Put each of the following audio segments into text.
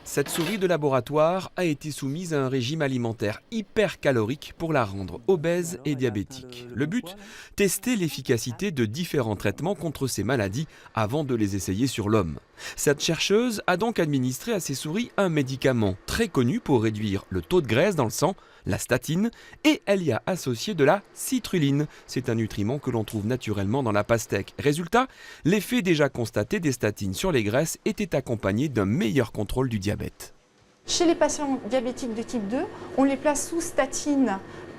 Cette souris de laboratoire a été soumise à un régime alimentaire hypercalorique pour la rendre obèse et diabétique. Le but ? Tester l'efficacité de différents traitements contre ces maladies avant de les essayer sur l'homme. Cette chercheuse a donc administré à ses souris un médicament très connu pour réduire le taux de graisse dans le sang, la statine, et elle y a associé de la citrulline. C'est un nutriment que l'on trouve naturellement dans la pastèque. Résultat, l'effet déjà constaté des statines sur les graisses était accompagné d'un meilleur contrôle du diabète. Chez les patients diabétiques de type 2, on les place sous statine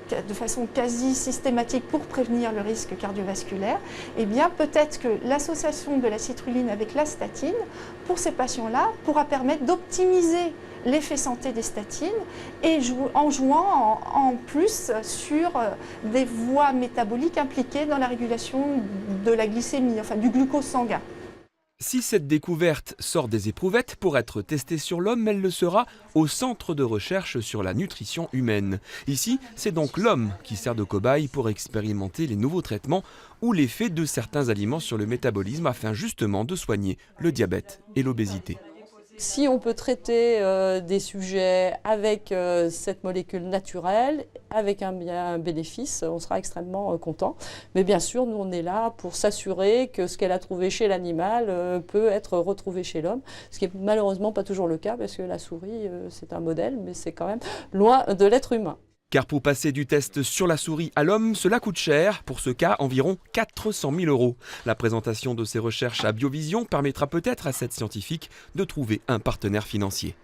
de façon quasi systématique pour prévenir le risque cardiovasculaire. Eh bien, peut-être que l'association de la citrulline avec la statine, pour ces patients-là, pourra permettre d'optimiser l'effet santé des statines et en jouant en plus sur des voies métaboliques impliquées dans la régulation de la glycémie, enfin du glucose sanguin. Si cette découverte sort des éprouvettes pour être testée sur l'homme, elle le sera au Centre de recherche sur la nutrition humaine. Ici, c'est donc l'homme qui sert de cobaye pour expérimenter les nouveaux traitements ou l'effet de certains aliments sur le métabolisme afin justement de soigner le diabète et l'obésité. Si on peut traiter des sujets avec cette molécule naturelle, avec un bénéfice, on sera extrêmement content. Mais bien sûr, nous on est là pour s'assurer que ce qu'elle a trouvé chez l'animal peut être retrouvé chez l'homme, ce qui n'est malheureusement pas toujours le cas parce que la souris c'est un modèle, mais c'est quand même loin de l'être humain. Car pour passer du test sur la souris à l'homme, cela coûte cher, pour ce cas environ 400 000 €. La présentation de ces recherches à Biovision permettra peut-être à cette scientifique de trouver un partenaire financier.